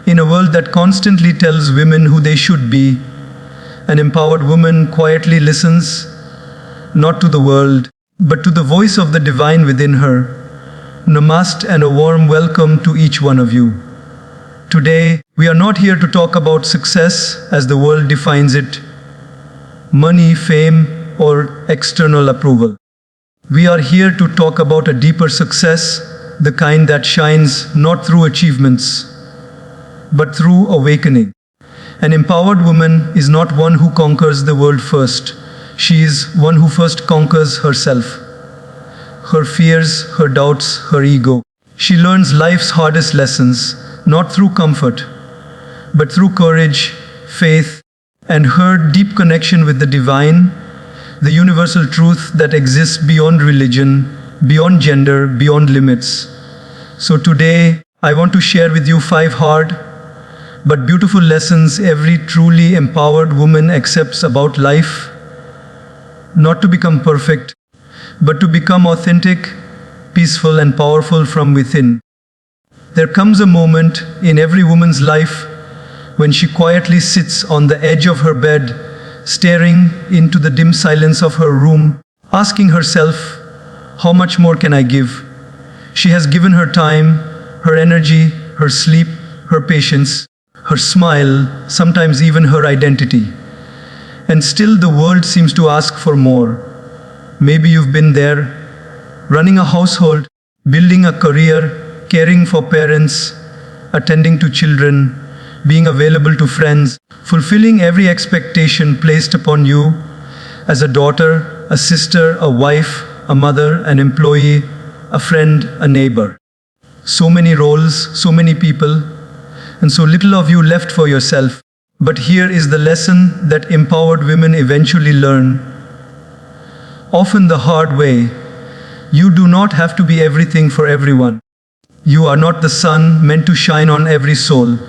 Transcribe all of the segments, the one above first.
In a world that constantly tells women who they should be, an empowered woman quietly listens, not to the world, but to the voice of the divine within her. Namaste and a warm welcome to each one of you. Today, we are not here to talk about success as the world defines it, money, fame, or external approval. We are here to talk about a deeper success, the kind that shines not through achievements, but through awakening. An empowered woman is not one who conquers the world first. She is one who first conquers herself, her fears, her doubts, her ego. She learns life's hardest lessons, not through comfort, but through courage, faith, and her deep connection with the divine, the universal truth that exists beyond religion, beyond gender, beyond limits. So today, I want to share with you 5 hard but beautiful lessons every truly empowered woman accepts about life. Not to become perfect, but to become authentic, peaceful, and powerful from within. There comes a moment in every woman's life when she quietly sits on the edge of her bed, staring into the dim silence of her room, asking herself, how much more can I give? She has given her time, her energy, her sleep, her patience, her smile, sometimes even her identity. And still the world seems to ask for more. Maybe you've been there, running a household, building a career, caring for parents, attending to children, being available to friends, fulfilling every expectation placed upon you as a daughter, a sister, a wife, a mother, an employee, a friend, a neighbor. So many roles, so many people, and so little of you left for yourself. But here is the lesson that empowered women eventually learn, often the hard way. You do not have to be everything for everyone. You are not the sun meant to shine on every soul,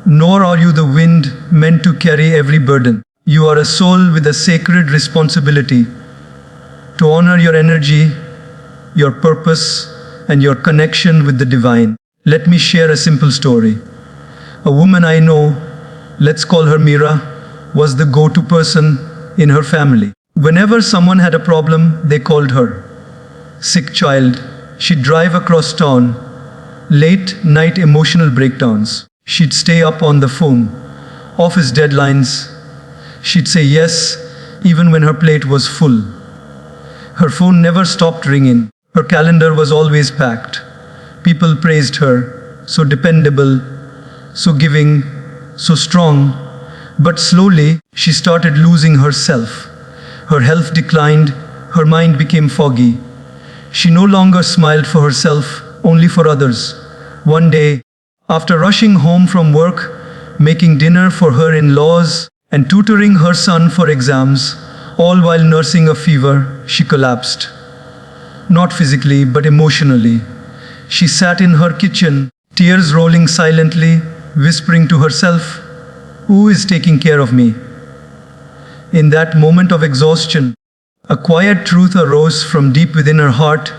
nor are you the wind meant to carry every burden. You are a soul with a sacred responsibility to honor your energy, your purpose, and your connection with the divine. Let me share a simple story. A woman I know, let's call her Meera, was the go-to person in her family. Whenever someone had a problem, they called her. Sick child, she'd drive across town, late night emotional breakdowns. She'd stay up on the phone, office deadlines. She'd say yes, even when her plate was full. Her phone never stopped ringing. Her calendar was always packed. People praised her, so dependable, so giving, so strong. But slowly, she started losing herself. Her health declined, her mind became foggy. She no longer smiled for herself, only for others. One day, after rushing home from work, making dinner for her in-laws, and tutoring her son for exams, all while nursing a fever, she collapsed. Not physically, but emotionally. She sat in her kitchen, tears rolling silently, whispering to herself, "Who is taking care of me?" In that moment of exhaustion, a quiet truth arose from deep within her heart,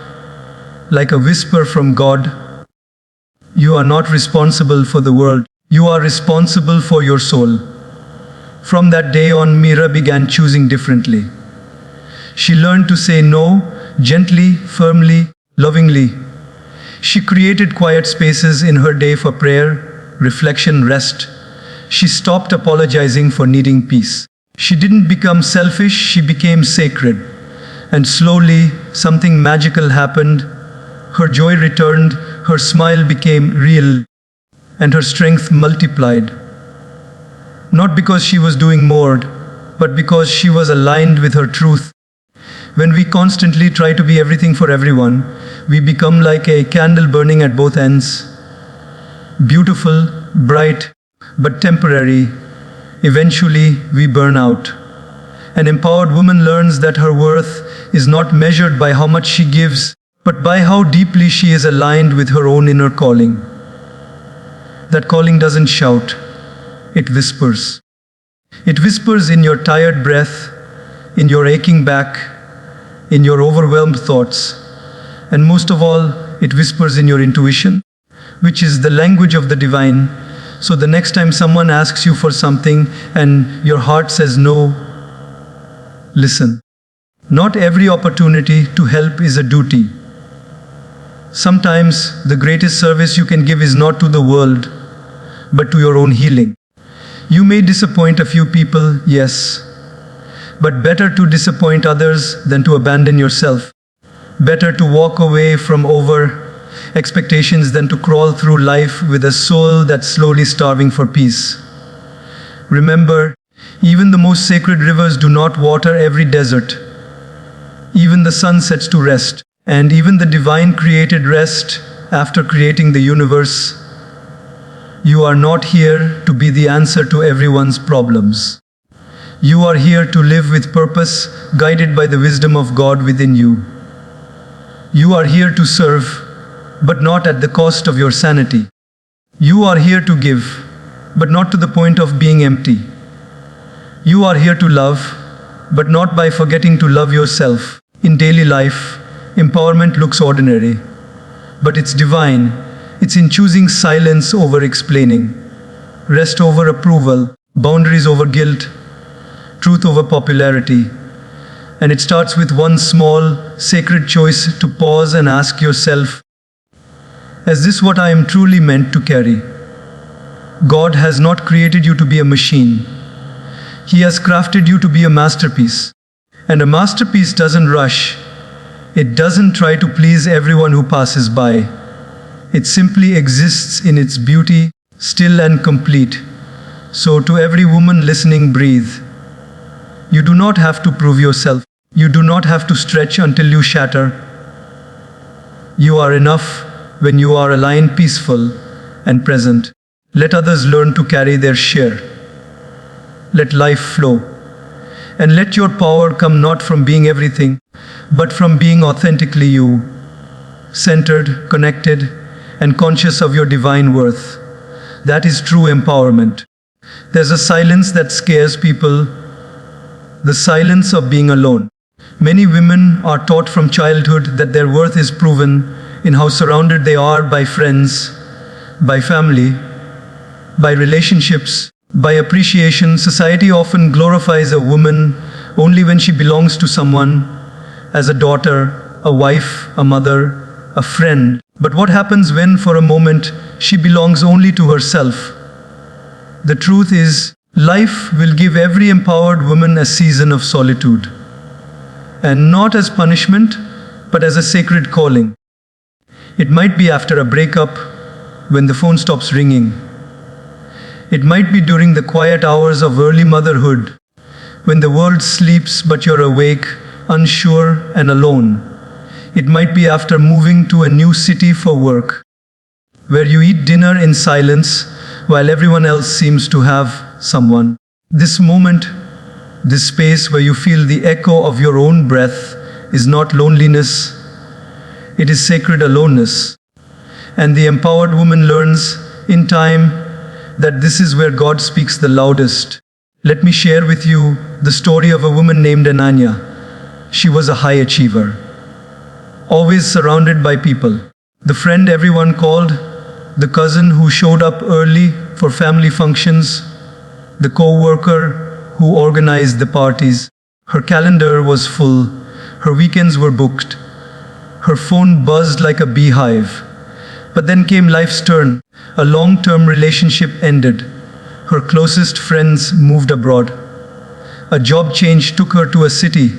like a whisper from God. You are not responsible for the world. You are responsible for your soul. From that day on, Meera began choosing differently. She learned to say no, gently, firmly, lovingly. She created quiet spaces in her day for prayer, reflection, rest. She stopped apologizing for needing peace. She didn't become selfish, she became sacred. And slowly, something magical happened. Her joy returned, her smile became real, and her strength multiplied. Not because she was doing more, but because she was aligned with her truth. When we constantly try to be everything for everyone, we become like a candle burning at both ends. Beautiful, bright, but temporary. Eventually, we burn out. An empowered woman learns that her worth is not measured by how much she gives, but by how deeply she is aligned with her own inner calling. That calling doesn't shout, it whispers. It whispers in your tired breath, in your aching back, in your overwhelmed thoughts, and most of all, it whispers in your intuition, which is the language of the divine, So the next time someone asks you for something and your heart says no, listen. Not every opportunity to help is a duty. Sometimes the greatest service you can give is not to the world, but to your own healing. You may disappoint a few people, yes, but better to disappoint others than to abandon yourself. Better to walk away from over expectations than to crawl through life with a soul that's slowly starving for peace. Remember, even the most sacred rivers do not water every desert. Even the sun sets to rest, and even the divine created rest after creating the universe. You are not here to be the answer to everyone's problems. You are here to live with purpose, guided by the wisdom of God within you. You are here to serve, but not at the cost of your sanity. You are here to give, but not to the point of being empty. You are here to love, but not by forgetting to love yourself. In daily life, empowerment looks ordinary, but it's divine. It's in choosing silence over explaining, rest over approval, boundaries over guilt, truth over popularity. And it starts with one small, sacred choice to pause and ask yourself, is this what I am truly meant to carry? God has not created you to be a machine. He has crafted you to be a masterpiece. And a masterpiece doesn't rush. It doesn't try to please everyone who passes by. It simply exists in its beauty, still and complete. So to every woman listening, breathe. You do not have to prove yourself. You do not have to stretch until you shatter. You are enough when you are aligned, peaceful, and present. Let others learn to carry their share. Let life flow. And let your power come not from being everything, but from being authentically you, centered, connected, and conscious of your divine worth. That is true empowerment. There's a silence that scares people, the silence of being alone. Many women are taught from childhood that their worth is proven in how surrounded they are by friends, by family, by relationships, by appreciation. Society often glorifies a woman only when she belongs to someone, as a daughter, a wife, a mother, a friend. But what happens when, for a moment, she belongs only to herself? The truth is, life will give every empowered woman a season of solitude. And not as punishment, but as a sacred calling. It might be after a breakup, when the phone stops ringing. It might be during the quiet hours of early motherhood, when the world sleeps but you're awake, unsure and alone. It might be after moving to a new city for work, where you eat dinner in silence while everyone else seems to have someone. This moment, this space where you feel the echo of your own breath, is not loneliness, it is sacred aloneness. And the empowered woman learns, in time, that this is where God speaks the loudest. Let me share with you the story of a woman named Ananya. She was a high achiever, always surrounded by people. The friend everyone called, the cousin who showed up early for family functions, the co-worker who organized the parties. Her calendar was full, her weekends were booked, her phone buzzed like a beehive. But then came life's turn. A long-term relationship ended. Her closest friends moved abroad. A job change took her to a city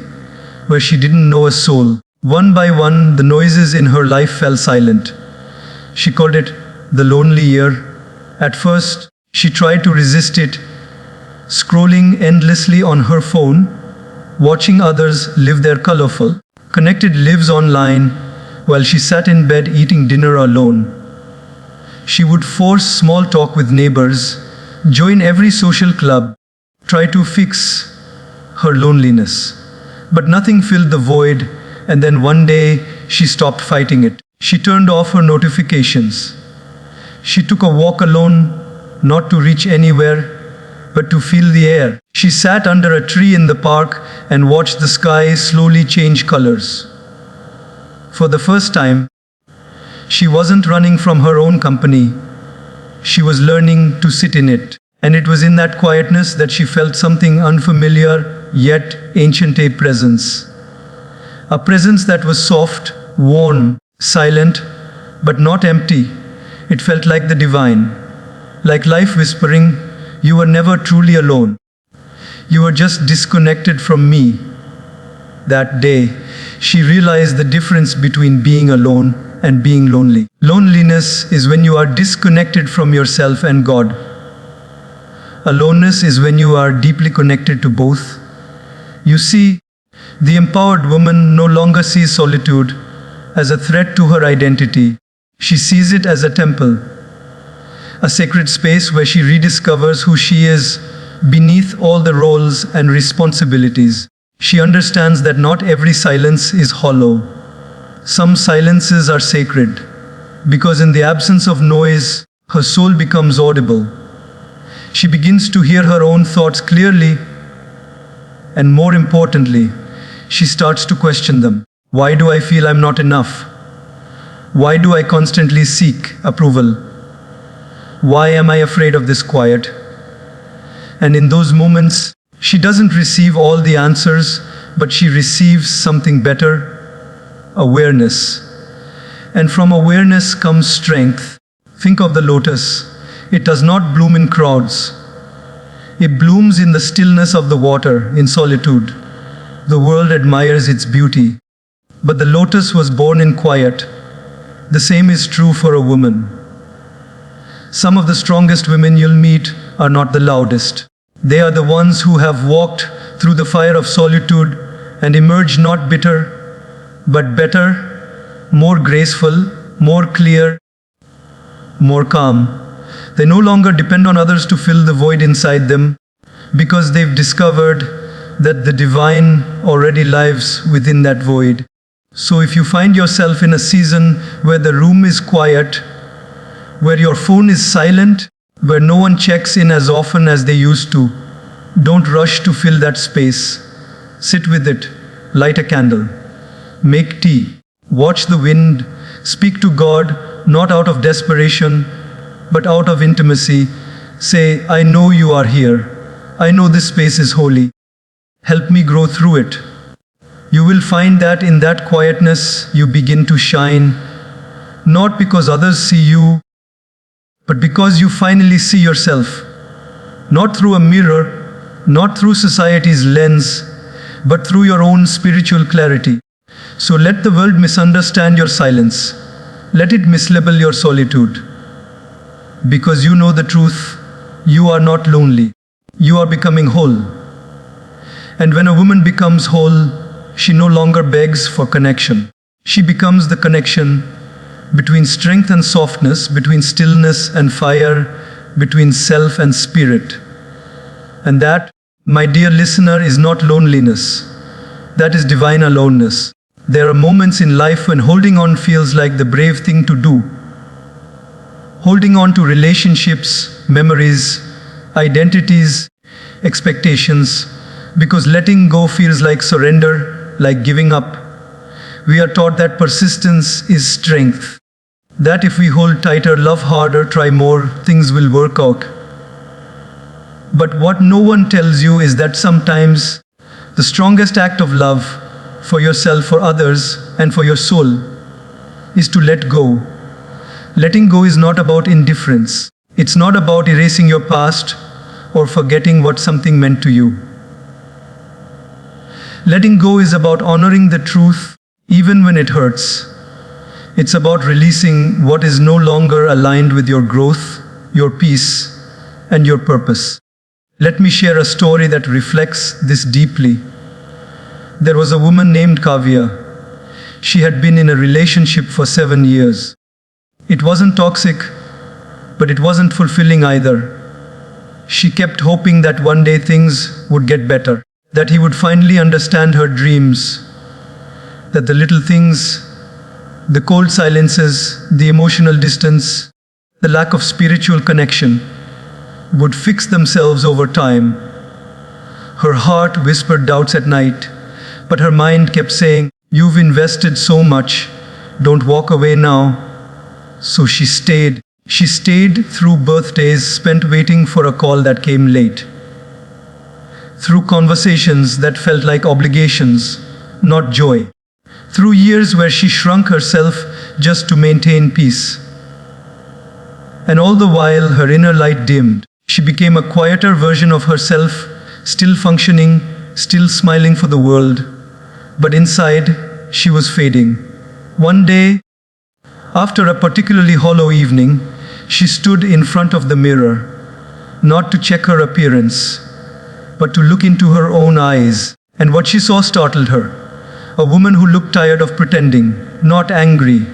where she didn't know a soul. One by one, the noises in her life fell silent. She called it the lonely year. At first, she tried to resist it, scrolling endlessly on her phone, watching others live their colorful, connected lives online, while she sat in bed eating dinner alone. She would force small talk with neighbors, join every social club, try to fix her loneliness. But nothing filled the void, and then one day she stopped fighting it. She turned off her notifications. She took a walk alone, not to reach anywhere, but to feel the air. She sat under a tree in the park and watched the sky slowly change colors. For the first time, she wasn't running from her own company. She was learning to sit in it. And it was in that quietness that she felt something unfamiliar yet ancient, a presence. A presence that was soft, warm, silent, but not empty. It felt like the divine, like life whispering, "You were never truly alone. You were just disconnected from me." That day, she realized the difference between being alone and being lonely. Loneliness is when you are disconnected from yourself and God. Aloneness is when you are deeply connected to both. You see, the empowered woman no longer sees solitude as a threat to her identity. She sees it as a temple, a sacred space where she rediscovers who she is beneath all the roles and responsibilities. She understands that not every silence is hollow. Some silences are sacred, because in the absence of noise, her soul becomes audible. She begins to hear her own thoughts clearly, and more importantly, she starts to question them. Why do I feel I'm not enough? Why do I constantly seek approval? Why am I afraid of this quiet? And in those moments, she doesn't receive all the answers, but she receives something better: awareness. And from awareness comes strength. Think of the lotus. It does not bloom in crowds. It blooms in the stillness of the water, in solitude. The world admires its beauty, but the lotus was born in quiet. The same is true for a woman. Some of the strongest women you'll meet are not the loudest. They are the ones who have walked through the fire of solitude and emerged not bitter, but better, more graceful, more clear, more calm. They no longer depend on others to fill the void inside them, because they've discovered that the divine already lives within that void. So if you find yourself in a season where the room is quiet, where your phone is silent, where no one checks in as often as they used to, don't rush to fill that space. Sit with it, light a candle, make tea, watch the wind, speak to God, not out of desperation, but out of intimacy. Say, "I know you are here. I know this space is holy. Help me grow through it." You will find that in that quietness you begin to shine, not because others see you, but because you finally see yourself. Not through a mirror, not through society's lens, but through your own spiritual clarity. So let the world misunderstand your silence. Let it mislabel your solitude. Because you know the truth, you are not lonely. You are becoming whole. And when a woman becomes whole, she no longer begs for connection. She becomes the connection between strength and softness, between stillness and fire, between self and spirit. And that, my dear listener, is not loneliness. That is divine aloneness. There are moments in life when holding on feels like the brave thing to do. Holding on to relationships, memories, identities, expectations, because letting go feels like surrender, like giving up. We are taught that persistence is strength. That if we hold tighter, love harder, try more, things will work out. But what no one tells you is that sometimes the strongest act of love for yourself, for others, and for your soul is to let go. Letting go is not about indifference. It's not about erasing your past or forgetting what something meant to you. Letting go is about honoring the truth even when it hurts. It's about releasing what is no longer aligned with your growth, your peace, and your purpose. Let me share a story that reflects this deeply. There was a woman named Kavya. She had been in a relationship for 7 years. It wasn't toxic, but it wasn't fulfilling either. She kept hoping that one day things would get better, that he would finally understand her dreams, that the little things, the cold silences, the emotional distance, the lack of spiritual connection would fix themselves over time. Her heart whispered doubts at night, but her mind kept saying, "You've invested so much, don't walk away now." So she stayed. She stayed through birthdays spent waiting for a call that came late. Through conversations that felt like obligations, not joy. Through years where she shrunk herself just to maintain peace. And all the while her inner light dimmed. She became a quieter version of herself, still functioning, still smiling for the world. But inside, she was fading. One day, after a particularly hollow evening, she stood in front of the mirror, not to check her appearance, but to look into her own eyes. And what she saw startled her. A woman who looked tired of pretending, not angry,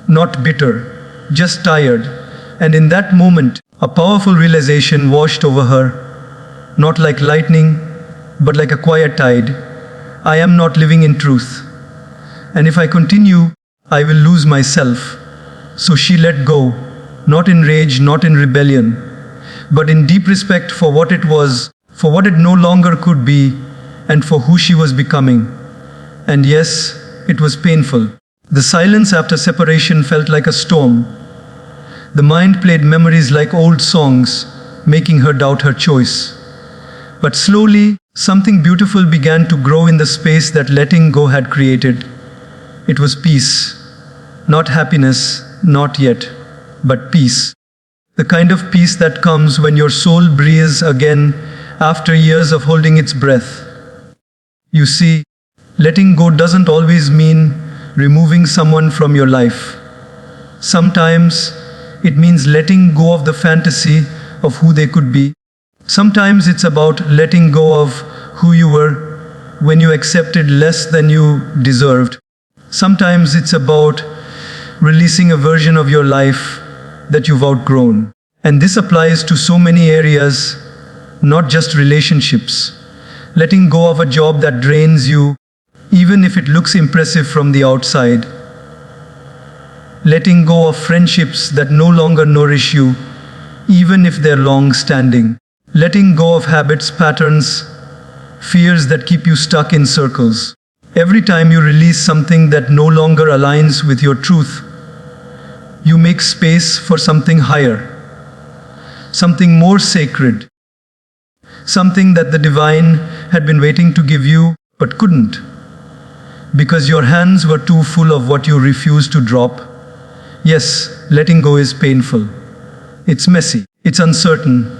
not bitter, just tired. And in that moment, a powerful realization washed over her, not like lightning, but like a quiet tide. I am not living in truth. And if I continue, I will lose myself. So she let go, not in rage, not in rebellion, but in deep respect for what it was, for what it no longer could be, and for who she was becoming. And yes, it was painful. The silence after separation felt like a storm. The mind played memories like old songs, making her doubt her choice. But slowly, something beautiful began to grow in the space that letting go had created. It was peace. Not happiness, not yet, but peace. The kind of peace that comes when your soul breathes again after years of holding its breath. You see, letting go doesn't always mean removing someone from your life. Sometimes it means letting go of the fantasy of who they could be. Sometimes it's about letting go of who you were when you accepted less than you deserved. Sometimes it's about releasing a version of your life that you've outgrown. And this applies to so many areas, not just relationships. Letting go of a job that drains you, even if it looks impressive from the outside. Letting go of friendships that no longer nourish you, even if they're long-standing. Letting go of habits, patterns, fears that keep you stuck in circles. Every time you release something that no longer aligns with your truth, you make space for something higher, something more sacred, something that the divine had been waiting to give you but couldn't, because your hands were too full of what you refused to drop. Yes, letting go is painful. It's messy, it's uncertain,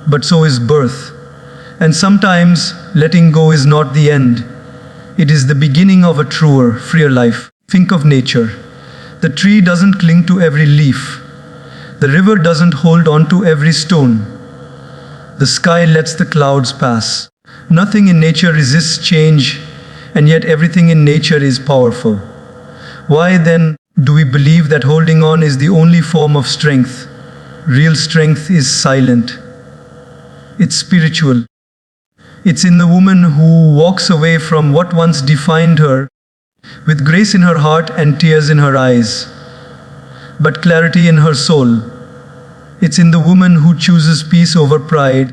but so is birth. And sometimes letting go is not the end. It is the beginning of a truer, freer life. Think of nature. The tree doesn't cling to every leaf. The river doesn't hold on to every stone. The sky lets the clouds pass. Nothing in nature resists change, and yet everything in nature is powerful. Why then do we believe that holding on is the only form of strength? Real strength is silent. It's spiritual. It's in the woman who walks away from what once defined her, with grace in her heart and tears in her eyes, but clarity in her soul. It's in the woman who chooses peace over pride,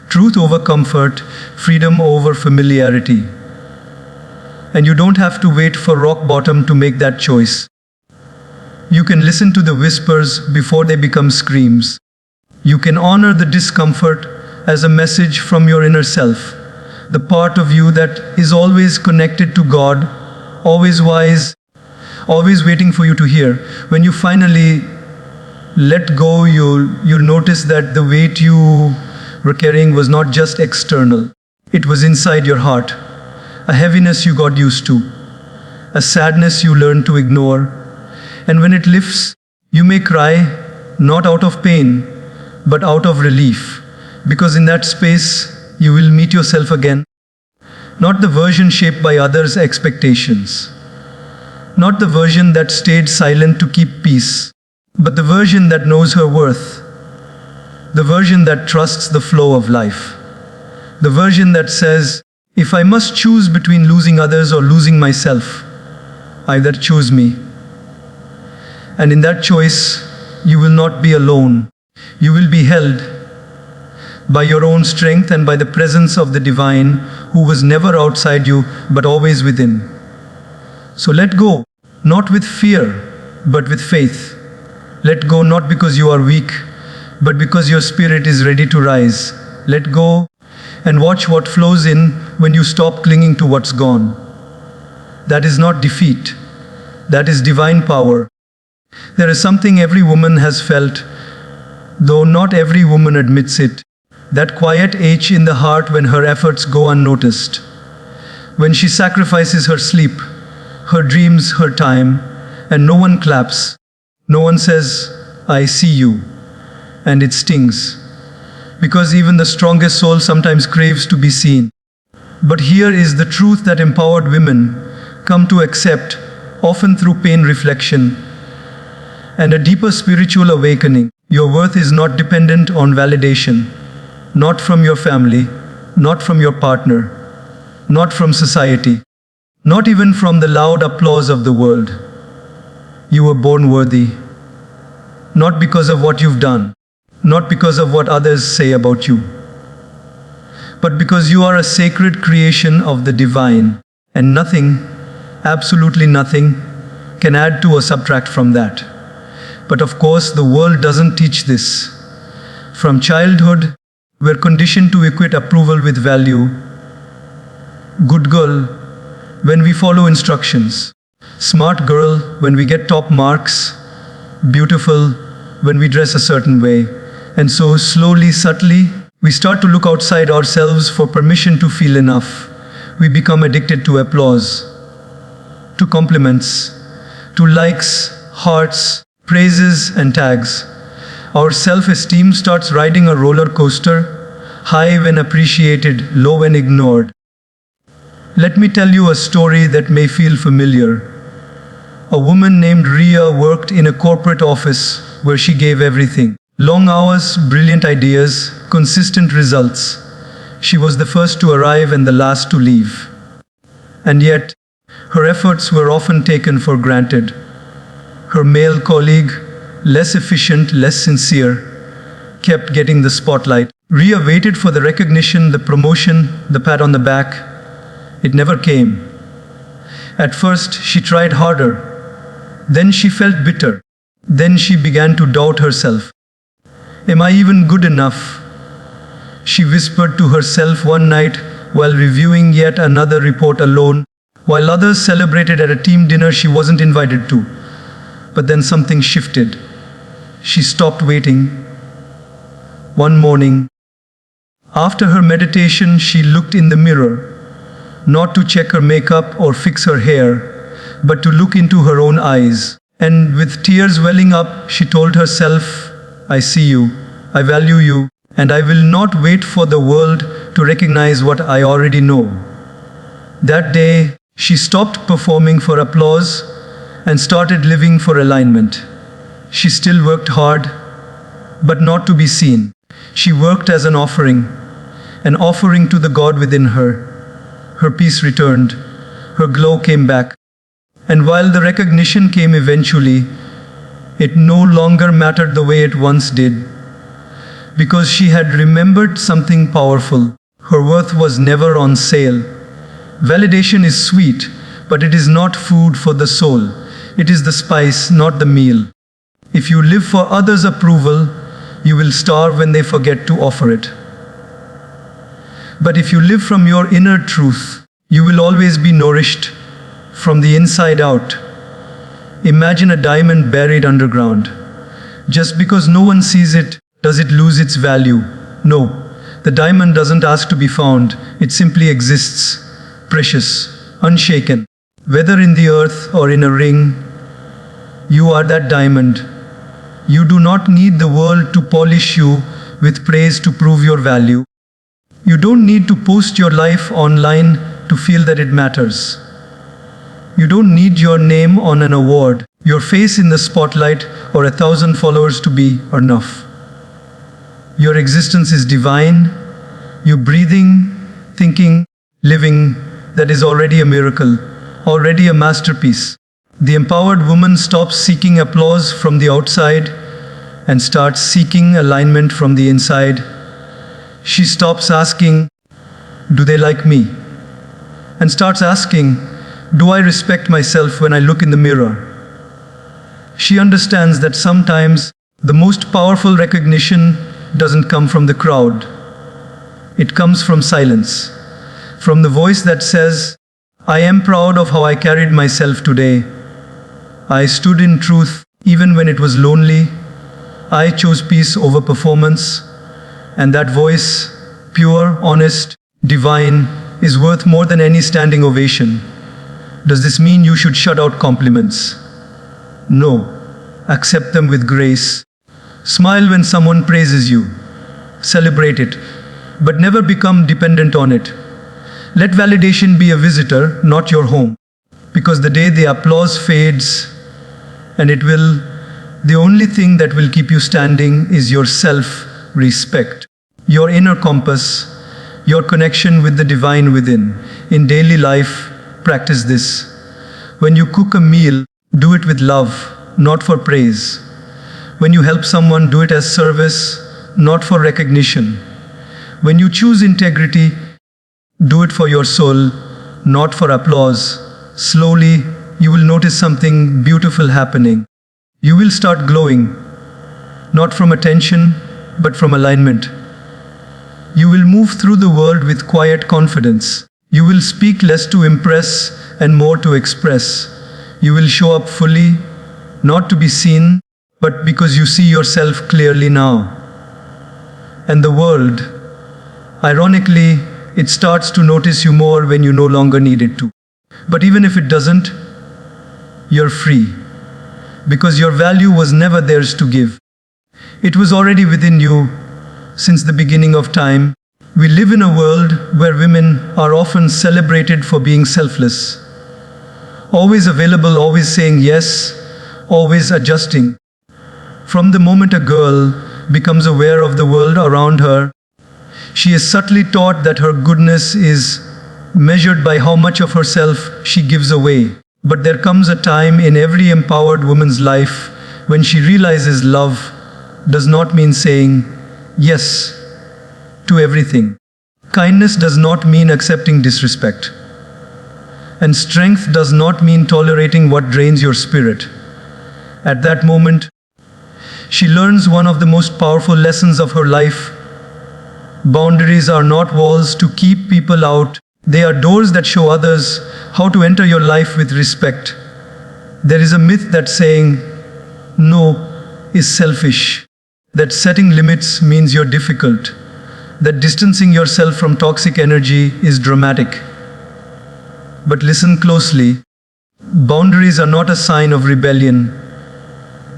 truth over comfort, freedom over familiarity. And you don't have to wait for rock bottom to make that choice. You can listen to the whispers before they become screams. You can honor the discomfort as a message from your inner self, the part of you that is always connected to God, always wise, always waiting for you to hear. When you finally let go, you'll notice that the weight you were carrying was not just external. It was inside your heart, a heaviness you got used to, a sadness you learned to ignore. And when it lifts, you may cry, not out of pain, but out of relief. Because in that space, you will meet yourself again. Not the version shaped by others' expectations. Not the version that stayed silent to keep peace, but the version that knows her worth. The version that trusts the flow of life. The version that says, if I must choose between losing others or losing myself, either choose me. And in that choice, you will not be alone. You will be held by your own strength and by the presence of the divine who was never outside you but always within. So let go, not with fear, but with faith. Let go not because you are weak, but because your spirit is ready to rise. Let go and watch what flows in when you stop clinging to what's gone. That is not defeat. That is divine power. There is something every woman has felt, though not every woman admits it. That quiet ache in the heart when her efforts go unnoticed. When she sacrifices her sleep, her dreams, her time, and no one claps. No one says, "I see you." And it stings. Because even the strongest soul sometimes craves to be seen. But here is the truth that empowered women come to accept, often through pain reflection and a deeper spiritual awakening. Your worth is not dependent on validation, not from your family, not from your partner, not from society, not even from the loud applause of the world. You were born worthy, not because of what you've done, not because of what others say about you, but because you are a sacred creation of the divine, and nothing, absolutely nothing, can add to or subtract from that. But of course, the world doesn't teach this. From childhood, we're conditioned to equate approval with value. Good girl, when we follow instructions. Smart girl, when we get top marks. Beautiful, when we dress a certain way. And so, slowly, subtly, we start to look outside ourselves for permission to feel enough. We become addicted to applause, to compliments, to likes, hearts, praises, and tags. Our self-esteem starts riding a roller coaster, high when appreciated, low when ignored. Let me tell you a story that may feel familiar. A woman named Ria worked in a corporate office where she gave everything. Long hours, brilliant ideas, consistent results. She was the first to arrive and the last to leave. And yet, her efforts were often taken for granted. Her male colleague, less efficient, less sincere, kept getting the spotlight. Ria waited for the recognition, the promotion, the pat on the back. It never came. At first, she tried harder. Then she felt bitter. Then she began to doubt herself. Am I even good enough? She whispered to herself one night while reviewing yet another report alone, while others celebrated at a team dinner she wasn't invited to. But then something shifted. She stopped waiting. One morning, after her meditation, she looked in the mirror, not to check her makeup or fix her hair, but to look into her own eyes. And with tears welling up, she told herself, I see you, I value you, and I will not wait for the world to recognize what I already know. That day, she stopped performing for applause and started living for alignment. She still worked hard, but not to be seen. She worked as an offering to the God within her. Her peace returned, her glow came back. And while the recognition came eventually, it no longer mattered the way it once did. Because she had remembered something powerful. Her worth was never on sale. Validation is sweet, but it is not food for the soul. It is the spice, not the meal. If you live for others' approval, you will starve when they forget to offer it. But if you live from your inner truth, you will always be nourished from the inside out. Imagine a diamond buried underground. Just because no one sees it, does it lose its value? No. The diamond doesn't ask to be found. It simply exists, precious, unshaken. Whether in the earth or in a ring, you are that diamond. You do not need the world to polish you with praise to prove your value. You don't need to post your life online to feel that it matters. You don't need your name on an award, your face in the spotlight, or 1,000 followers to be enough. Your existence is divine. You breathing, thinking, living, that is already a miracle, already a masterpiece. The empowered woman stops seeking applause from the outside and starts seeking alignment from the inside. She stops asking, do they like me? And starts asking, do I respect myself when I look in the mirror? She understands that sometimes the most powerful recognition doesn't come from the crowd. It comes from silence, from the voice that says, I am proud of how I carried myself today. I stood in truth even when it was lonely. I chose peace over performance. And that voice, pure, honest, divine, is worth more than any standing ovation. Does this mean you should shut out compliments? No. Accept them with grace. Smile when someone praises you. Celebrate it, but never become dependent on it. Let validation be a visitor, not your home. Because the day the applause fades, and it will, the only thing that will keep you standing is your self-respect, your inner compass, your connection with the divine within. In daily life, practice this. When you cook a meal, do it with love, not for praise. When you help someone, do it as service, not for recognition. When you choose integrity, do it for your soul, not for applause. Slowly, you will notice something beautiful happening. You will start glowing, not from attention, but from alignment. You will move through the world with quiet confidence. You will speak less to impress and more to express. You will show up fully, not to be seen, but because you see yourself clearly now. And the world, ironically, it starts to notice you more when you no longer need it to. But even if it doesn't, you're free. Because your value was never theirs to give. It was already within you since the beginning of time. We live in a world where women are often celebrated for being selfless. Always available, always saying yes, always adjusting. From the moment a girl becomes aware of the world around her, she is subtly taught that her goodness is measured by how much of herself she gives away. But there comes a time in every empowered woman's life when she realizes love does not mean saying yes to everything. Kindness does not mean accepting disrespect. And strength does not mean tolerating what drains your spirit. At that moment, she learns one of the most powerful lessons of her life. Boundaries are not walls to keep people out. They are doors that show others how to enter your life with respect. There is a myth that saying no is selfish, that setting limits means you're difficult, that distancing yourself from toxic energy is dramatic. But listen closely. Boundaries are not a sign of rebellion.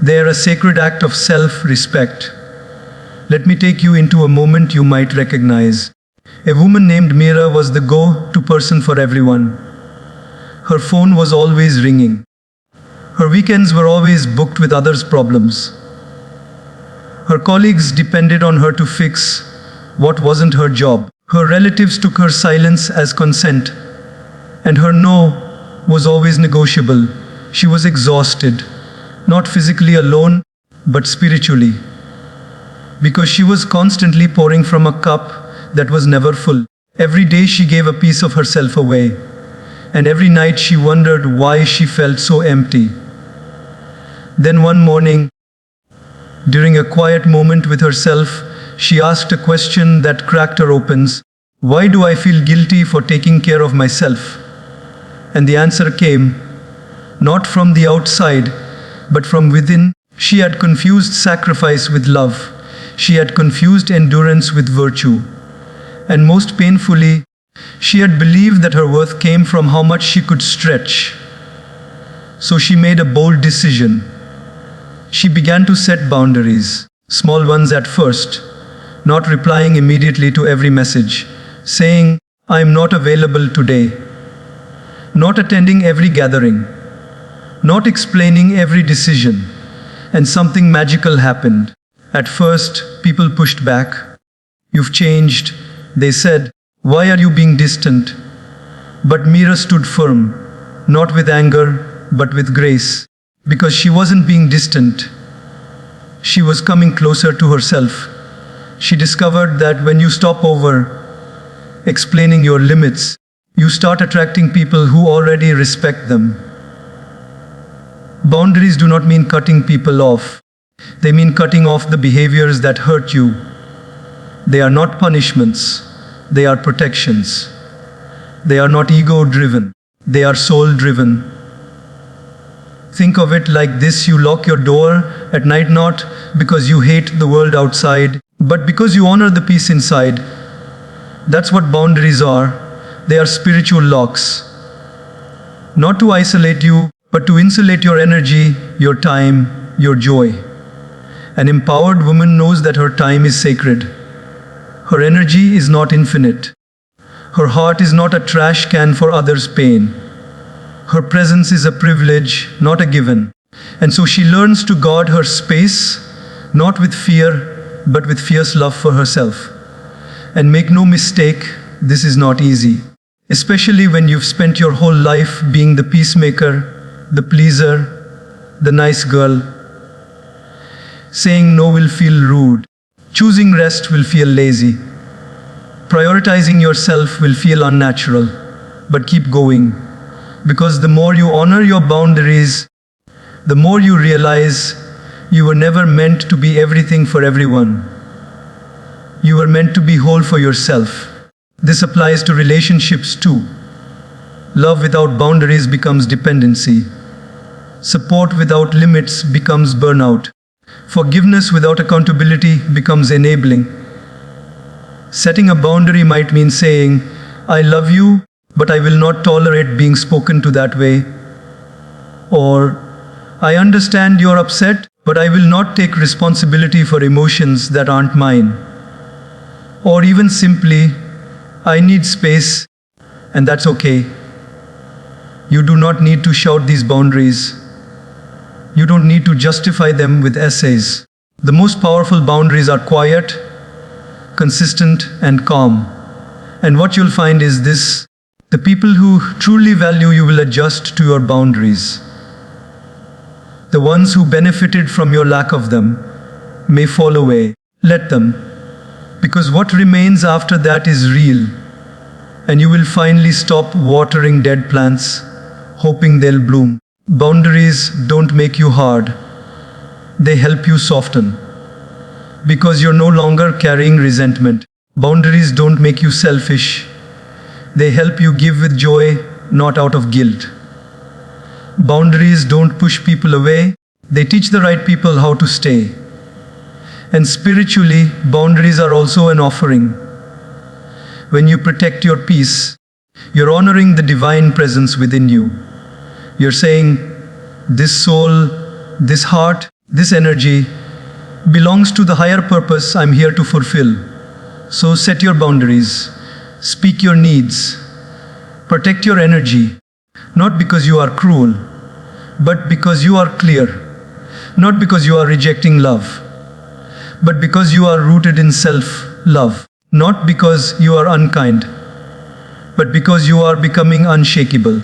They are a sacred act of self-respect. Let me take you into a moment you might recognize. A woman named Meera was the go-to person for everyone. Her phone was always ringing. Her weekends were always booked with others' problems. Her colleagues depended on her to fix what wasn't her job. Her relatives took her silence as consent. And her no was always negotiable. She was exhausted, not physically alone, but spiritually. Because she was constantly pouring from a cup that was never full. Every day she gave a piece of herself away. And every night she wondered why she felt so empty. Then one morning, during a quiet moment with herself, she asked a question that cracked her open. Why do I feel guilty for taking care of myself? And the answer came, not from the outside, but from within. She had confused sacrifice with love. She had confused endurance with virtue. And most painfully, she had believed that her worth came from how much she could stretch. So she made a bold decision. She began to set boundaries, small ones at first, not replying immediately to every message, saying, I am not available today, not attending every gathering, not explaining every decision. And something magical happened. At first, people pushed back. You've changed, they said. Why are you being distant? But Meera stood firm, not with anger, but with grace. Because she wasn't being distant. She was coming closer to herself. She discovered that when you stop over explaining your limits, you start attracting people who already respect them. Boundaries do not mean cutting people off. They mean cutting off the behaviors that hurt you. They are not punishments. They are protections. They are not ego-driven. They are soul-driven. Think of it like this: you lock your door at night not because you hate the world outside, but because you honor the peace inside. That's what boundaries are. They are spiritual locks. Not to isolate you, but to insulate your energy, your time, your joy. An empowered woman knows that her time is sacred. Her energy is not infinite. Her heart is not a trash can for others' pain. Her presence is a privilege, not a given. And so she learns to guard her space, not with fear, but with fierce love for herself. And make no mistake, this is not easy. Especially when you've spent your whole life being the peacemaker, the pleaser, the nice girl. Saying no will feel rude. Choosing rest will feel lazy. Prioritizing yourself will feel unnatural. But keep going. Because the more you honor your boundaries, the more you realize you were never meant to be everything for everyone. You were meant to be whole for yourself. This applies to relationships too. Love without boundaries becomes dependency. Support without limits becomes burnout. Forgiveness without accountability becomes enabling. Setting a boundary might mean saying, "I love you, but I will not tolerate being spoken to that way." Or, "I understand you're upset, but I will not take responsibility for emotions that aren't mine." Or even simply, "I need space, and that's okay." You do not need to shout these boundaries. You don't need to justify them with essays. The most powerful boundaries are quiet, consistent, and calm. And what you'll find is this: the people who truly value you will adjust to your boundaries. The ones who benefited from your lack of them may fall away. Let them. Because what remains after that is real. And you will finally stop watering dead plants, hoping they'll bloom. Boundaries don't make you hard. They help you soften. Because you're no longer carrying resentment. Boundaries don't make you selfish. They help you give with joy, not out of guilt. Boundaries don't push people away. They teach the right people how to stay. And spiritually, boundaries are also an offering. When you protect your peace, you're honoring the divine presence within you. You're saying, "This soul, this heart, this energy belongs to the higher purpose I'm here to fulfill." So set your boundaries. Speak your needs. Protect your energy. Not because you are cruel, but because you are clear. Not because you are rejecting love, but because you are rooted in self-love. Not because you are unkind, but because you are becoming unshakable.